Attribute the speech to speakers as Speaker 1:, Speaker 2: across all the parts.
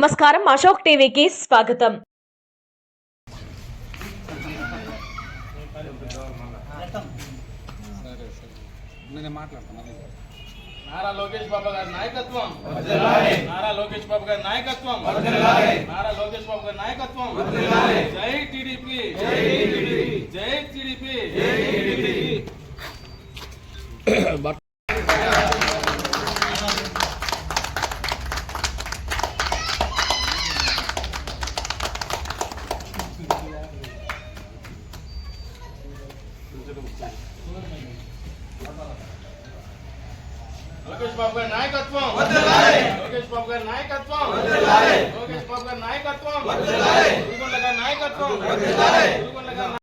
Speaker 1: నమస్కారం, అశోక్ టీవీకి స్వాగతం.
Speaker 2: నారా లోకేష్ బాబు గారి నాయకత్వం, నారా లోకేష్ బాబు గారి నాయకత్వం, నారా లోకేష్ బాబు గారి నాయకత్వం. జై టీడీపీ, జై టీడీపీ. లోకేష్ బాబు గారి నాయకత్వం, లోకేష్ బాబు గారి నాయకత్వం, లోకేష్ బాబు గారి నాయకత్వం, గురుగొండ గారి నాయకత్వం, గురుగొండ గారి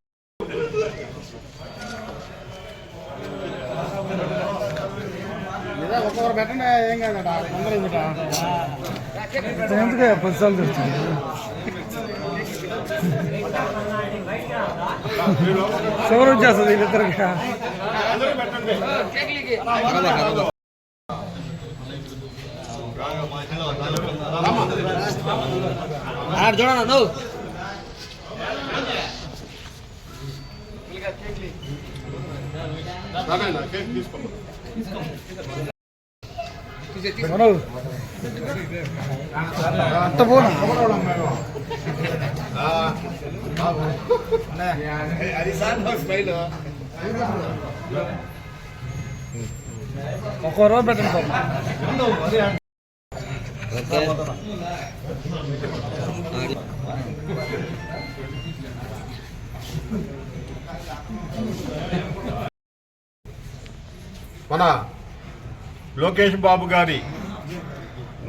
Speaker 3: ఒక్కొక్కరు పెట్టండి, ఏం కాదట అందరూ ఎందుకు 10 సార్లు తెచ్చింది. ఎవరు వచ్చేస్తుంది వీళ్ళిద్దరికి. చూడన్నా నువ్వు అంత పోనా ఒక్కో రోజు పెట్టండి బాబు.
Speaker 4: మన లోకేష్ బాబు గారి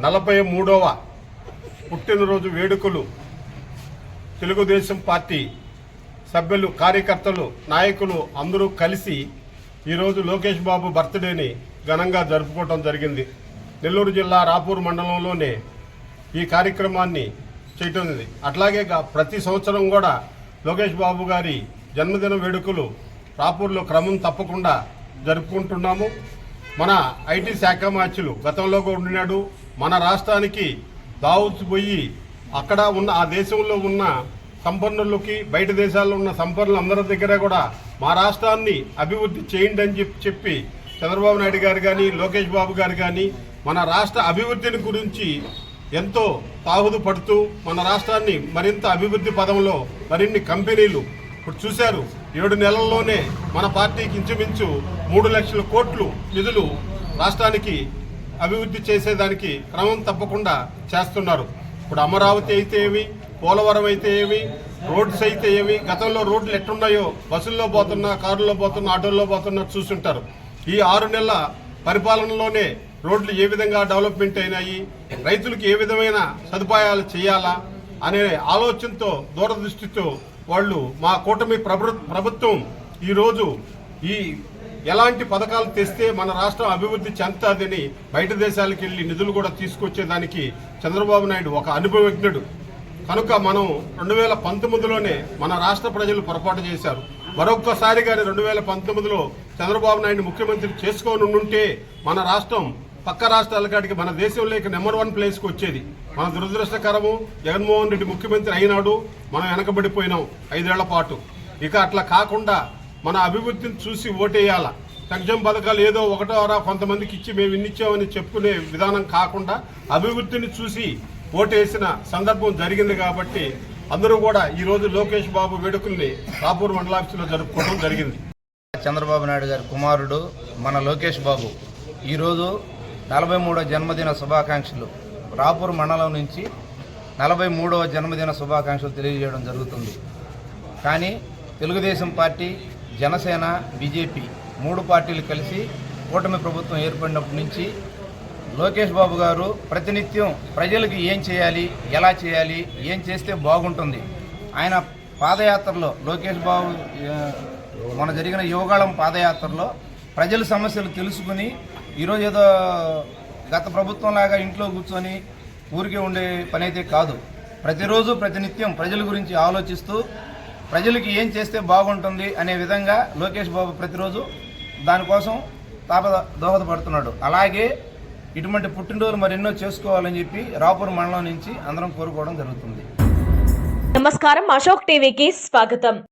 Speaker 4: 43వ పుట్టినరోజు వేడుకలు తెలుగుదేశం పార్టీ సభ్యులు, కార్యకర్తలు, నాయకులు అందరూ కలిసి ఈరోజు లోకేష్ బాబు బర్త్డేని ఘనంగా జరుపుకోవడం జరిగింది. నెల్లూరు జిల్లా రాపూర్ మండలంలోనే ఈ కార్యక్రమాన్ని చేయటం. అట్లాగే ప్రతి సంవత్సరం కూడా లోకేష్ బాబు గారి జన్మదిన వేడుకలు రాపూర్లో క్రమం తప్పకుండా జరుపుకుంటున్నాము. మన ఐటీ శాఖ మార్చులు గతంలో ఉండినాడు. మన రాష్ట్రానికి దావూత్ పోయి అక్కడ ఉన్న ఆ దేశంలో ఉన్న సంపన్నులకి, బయట దేశాల్లో ఉన్న సంపన్నులందరి దగ్గర కూడా మా రాష్ట్రాన్ని అభివృద్ధి చేయండి అని చెప్పి చంద్రబాబు నాయుడు గారు కానీ, లోకేష్ బాబు గారు కానీ మన రాష్ట్ర అభివృద్ధిని గురించి ఎంతో తాహుదు పడుతూ మన రాష్ట్రాన్ని మరింత అభివృద్ధి పదంలో మరిన్ని కంపెనీలు ఇప్పుడు చూశారు. 7 నెలల్లోనే మన పార్టీకి ఇంచుమించు 3 లక్షల కోట్లు నిధులు రాష్ట్రానికి అభివృద్ధి చేసేదానికి క్రమం తప్పకుండా చేస్తున్నారు. ఇప్పుడు అమరావతి అయితే ఏమి, పోలవరం అయితే ఏమి, రోడ్స్ అయితే ఏమి, గతంలో రోడ్లు ఎట్టున్నాయో బస్సుల్లో పోతున్నా, కారుల్లో పోతున్నా, ఆటోల్లో పోతున్నా చూస్తుంటారు. ఈ 6 నెలల పరిపాలనలోనే రోడ్లు ఏ విధంగా డెవలప్మెంట్ అయినాయి, రైతులకు ఏ విధమైన సదుపాయాలు చేయాలా అనే ఆలోచనతో, దూరదృష్టితో వాళ్ళు మా కూటమి ప్రభుత్వం ఈరోజు ఎలాంటి పథకాలు తెస్తే మన రాష్ట్రం అభివృద్ధి చెందుతుందని బయట దేశాలకు వెళ్ళి నిధులు కూడా తీసుకొచ్చేదానికి చంద్రబాబు నాయుడు ఒక అనుభవజ్ఞుడు కనుక మనం 2019లోనే మన రాష్ట్ర ప్రజలు పొరపాటు చేశారు. మరొక్కసారిగానే 2019లో చంద్రబాబు నాయుడు ముఖ్యమంత్రి చేసుకోని ఉంటే మన రాష్ట్రం పక్క రాష్ట్రాల కాడికి, మన దేశంలోకి నెంబర్ 1 ప్లేస్కి వచ్చేది. మన దురదృష్టకరము, జగన్మోహన్ రెడ్డి ముఖ్యమంత్రి అయినాడు, మనం వెనకబడిపోయినాం 5 ఏళ్ల పాటు. ఇక అట్లా కాకుండా మన అభివృద్ధిని చూసి ఓటేయాల. సంక్షేమ పథకాలు ఏదో ఒకటోరా కొంతమందికి ఇచ్చి మేము ఇన్నిచ్చామని చెప్పుకునే విధానం కాకుండా అభివృద్ధిని చూసి ఓటేసిన సందర్భం జరిగింది. కాబట్టి అందరూ కూడా ఈరోజు లోకేష్ బాబు వేడుకల్ని రాపూర్ మండలాఫీసులో జరుపుకోవడం జరిగింది.
Speaker 5: చంద్రబాబు నాయుడు గారి కుమారుడు మన లోకేష్ బాబు ఈరోజు 43వ జన్మదిన శుభాకాంక్షలు రాపూర్ మండలం నుంచి 43వ జన్మదిన శుభాకాంక్షలు తెలియజేయడం జరుగుతుంది. కానీ తెలుగుదేశం పార్టీ, జనసేన, బీజేపీ 3 పార్టీలు కలిసి కూటమి ప్రభుత్వం ఏర్పడినప్పటి నుంచి లోకేష్ బాబు గారు ప్రతినిత్యం ప్రజలకు ఏం చేయాలి, ఎలా చేయాలి, ఏం చేస్తే బాగుంటుంది, ఆయన పాదయాత్రలో లోకేష్ బాబు మన జరిగిన యువగాళం పాదయాత్రలో ప్రజల సమస్యలు తెలుసుకుని ఈరోజు ఏదో గత ప్రభుత్వం లాగా ఇంట్లో కూర్చొని ఊరికే ఉండే పని అయితే కాదు. ప్రతిరోజు ప్రతినిత్యం ప్రజల గురించి ఆలోచిస్తూ ప్రజలకి ఏం చేస్తే బాగుంటుంది అనే విధంగా లోకేష్ బాబు ప్రతిరోజు దానికోసం దోహదపడుతున్నాడు. అలాగే ఇటువంటి పుట్టినరోజులు మరెన్నో చేసుకోవాలని చెప్పి రాపూర్ మండలం నుంచి అందరం కోరుకోవడం జరుగుతుంది.
Speaker 1: నమస్కారం, అశోక్ టీవీకి స్వాగతం.